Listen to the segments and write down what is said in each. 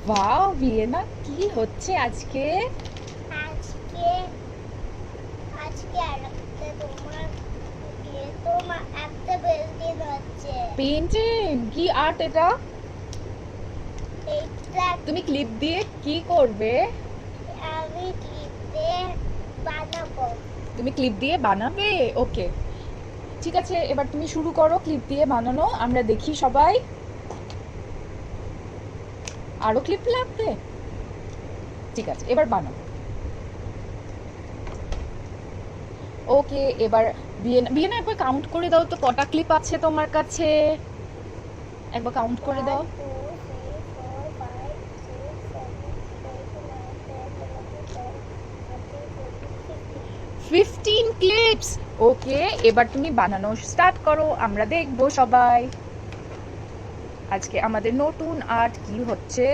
Wow Vienna, কি হচ্ছে আজকে? আজকে আজকে একটা তোমার একটা বিল্ডিং হচ্ছে। পেইন্টিং? কি আর্ট এটা? এইটা তুমি ক্লিপ দিয়ে কি করবে? আমি ক্লিপ দিয়ে বানাবো। তুমি ক্লিপ দিয়ে বানাবে? ওকে, ঠিক আছে, এবার তুমি শুরু করো ক্লিপ দিয়ে বানানো, আমরা দেখি সবাই। আরো ক্লিপ লাগবে? ঠিক আছে, এবার বানাও। ওকে, এবার ভিয়েনা, ভিয়েনা একবার কাউন্ট করে দাও তো, কটা ক্লিপ আছে তোমার কাছে? একবার কাউন্ট করে দাও। 1 2 3 4 5 6 7 8 9 10 11 12 13 14 15 15 ক্লিপস। ওকে, এবার তুমি বানানো স্টার্ট করো, আমরা দেখবো সবাই আজকে আমাদের নতুন আর্ট কি হচ্ছে।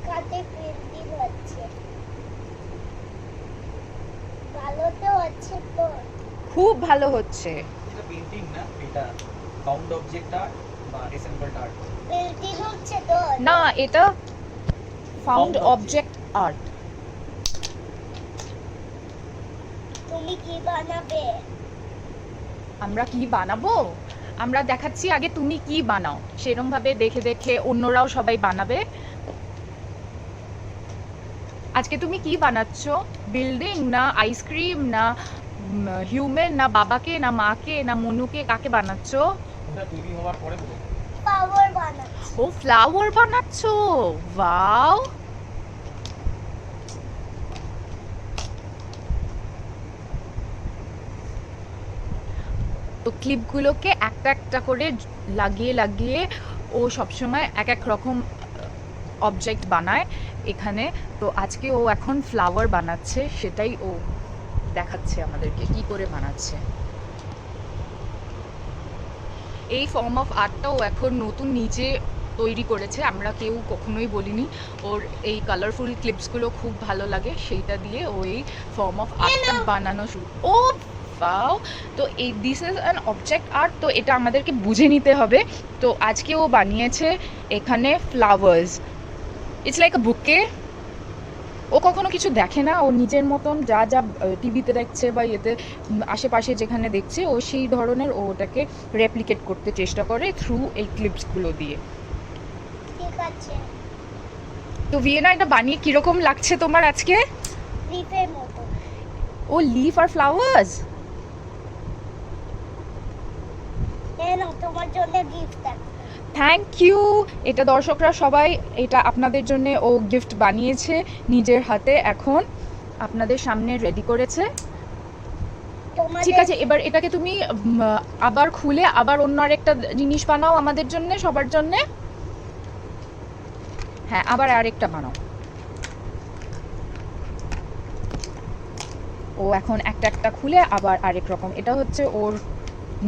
কাতে বিল্ডিং হচ্ছে। ভালো তো হচ্ছে তো। খুব ভালো হচ্ছে। এটা পেইন্টিং না, এটা ফাউন্ড অবজেক্ট আর্ট বা অ্যাসেম্বলড আর্ট। বিল্ডিং হচ্ছে তো। না, এটা ফাউন্ড Found অবজেক্ট আর্ট। তুমি কি বানাবে? আমরা কি বানাবো? আমরা দেখাচ্ছি, আগে তুমি কি বানাও, সেরকম ভাবে দেখে দেখে অন্যরাও সবাই বানাবে। আজকে তুমি কি বানাচ্ছ? বিল্ডিং না আইসক্রিম না হিউম্যান না বাবাকে না মাকে না মনুকে, কাকে বানাচ্ছ? ওটা তৈরি হওয়ার পরে বলবো। পাওয়ার বানাচ্ছি। ও ফ্লাওয়ার বানাচ্ছ, ওয়াও। তো ক্লিপগুলোকে একটা একটা করে লাগিয়ে লাগিয়ে ও সবসময় এক এক রকম অবজেক্ট বানায় এখানে। তো আজকে ও এখন ফ্লাওয়ার বানাচ্ছে, সেটাই ও দেখাচ্ছে আমাদেরকে কি করে বানাচ্ছে। এই ফর্ম অফ আর্টটাও এখন নতুন নিজে তৈরি করেছে, আমরা কেউ কখনোই বলিনি। ওর এই কালারফুল ক্লিপসগুলো খুব ভালো লাগে, সেইটা দিয়ে ও এই ফর্ম অফ আর্টটা বানানো শুরু। ও ওয়াও! তো এই this is an object art, তো এটা আমাদেরকে বুঝে নিতে হবে। তো আজকে ও বানিয়েছে এখানে ফ্লাওয়ার্স, ইটস লাইক আ বুকে। ও কখনো কিছু দেখে না, ও নিজের মতন যা যা টিভিতে দেখছে বা ইয়েতে আশেপাশে যেখানে দেখছে, ও সেই ধরনের ও ওটাকে রেপ্লিকেট করতে চেষ্টা করে থ্রু এই ক্লিপসগুলো দিয়ে। ঠিক আছে। তো ভিয়েনা, এটা বানিয়ে কিরকম লাগছে তোমার আজকে? লিফের মতো। ও লিফ আর ফ্লাওয়ার্স। এনো তোমার জন্য গিফট আছে। Thank you. এটা দর্শকরা সবাই, এটা আপনাদের জন্য ও গিফট বানিয়েছে নিজের হাতে, এখন আপনাদের সামনে রেডি করেছে। ঠিক আছে, এবার এটাকে তুমি আবার খুলে আবার অন্য আরেকটা জিনিস বানাও আমাদের জন্য, সবার জন্য। হ্যাঁ, আবার আরেকটা বানাও। ও এখন একটা একটা খুলে আবার আরেক রকম, এটা হচ্ছে ওর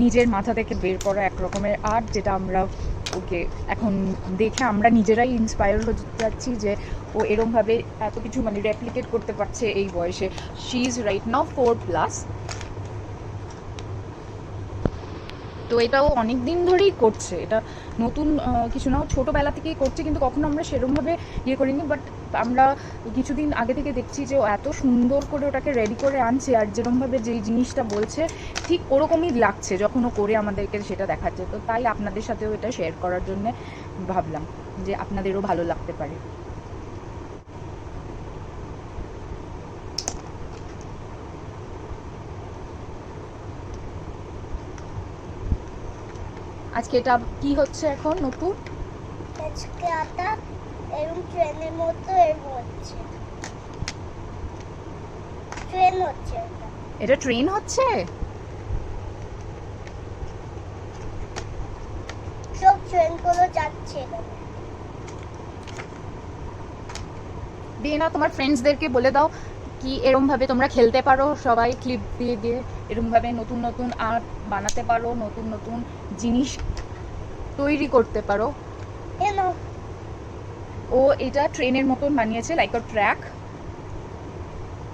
নিজের মাথা থেকে বের করা এক রকমের আর্ট, যেটা আমরা ওকে এখন দেখে আমরা নিজেরাই ইন্সপায়ার হয়ে যাচ্ছি যে ও এরমভাবে এত কিছু মানে রেপ্লিকেট করতে পারছে এই বয়সে। She is right now 4+। তো এটাও অনেক দিন ধরেই করছে, এটা নতুন কিছু না, ছোটোবেলা থেকেই করছে, কিন্তু কখনো আমরা সেরকমভাবে ইয়ে করিনি। বাট আমরা কিছুদিন আগে থেকে দেখছি যে ও এত সুন্দর করে ওটাকে রেডি করে আনছে, আর যেরকমভাবে যেই জিনিসটা বলছে ঠিক ওরকমই লাগছে যখন ও করে আমাদেরকে সেটা দেখাচ্ছে। তো তাই আপনাদের সাথেও এটা শেয়ার করার জন্য ভাবলাম যে আপনাদেরও ভালো লাগতে পারে। আজকে এটা কি হচ্ছে এখন নতুন? আজকে আটা এরকম ট্রেনের মতো এরকম হচ্ছে। ট্রেন হচ্ছে এটা। এটা ট্রেন হচ্ছে? সব ট্রেনগুলো যাচ্ছে এখানে। দিয়ে না, তোমার ফ্রেন্ডসদেরকে বলে দাও কি এরমভাবে তোমরা খেলতে পারো, সবাই ক্লিপ দিয়ে দিয়ে এরমভাবে নতুন নতুন আর্ট বানাতে পারো, নতুন নতুন জিনিস তৈরি করতে পারো। এনো ও এটা ট্রেনের মতন বানিয়েছে, লাইক আ ট্র্যাক।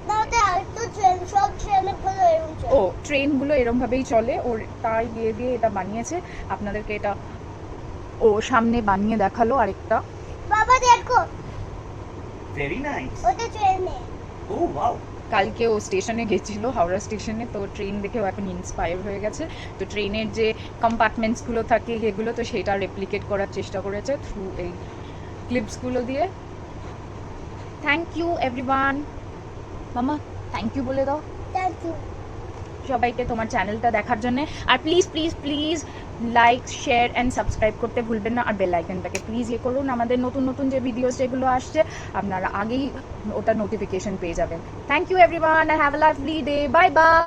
না ওটা আরেকটা ট্রেন, সব ট্রেনগুলো এরকম চলে। ও ট্রেনগুলো এরমভাবেই চলে, ওর তাই দিয়ে দিয়ে এটা বানিয়েছে। আপনাদেরকে এটা ও সামনে বানিয়ে দেখালো আরেকটা। বাবা দেখো ভেরি নাইস। ওটা ট্রেনে ও ওয়াও। কালকে ও স্টেশনে গেছিলো, হাওড়া স্টেশনে, তো ট্রেন দেখে ও এখন ইন্সপায়ার হয়ে গেছে। তো ট্রেনের যে কম্পার্টমেন্টসগুলো থাকে সেগুলো, তো সেটা রেপ্লিকেট করার চেষ্টা করেছে থ্রু এই ক্লিপসগুলো দিয়ে। Thank you everyone. মামা থ্যাংক ইউ বলে দাও থ্যাংক ইউ সবাইকে তোমার চ্যানেলটা দেখার জন্য। আর please please please like share and subscribe করতে ভুলবেন না। আর বেল আইকনটাকে প্লিজ ইয়ে করুন, আমাদের নতুন নতুন যে ভিডিওস যেগুলো আসছে আপনারা আগেই ওটা নোটিফিকেশন পেয়ে যাবেন। Thank you everyone, have a lovely day, bye by.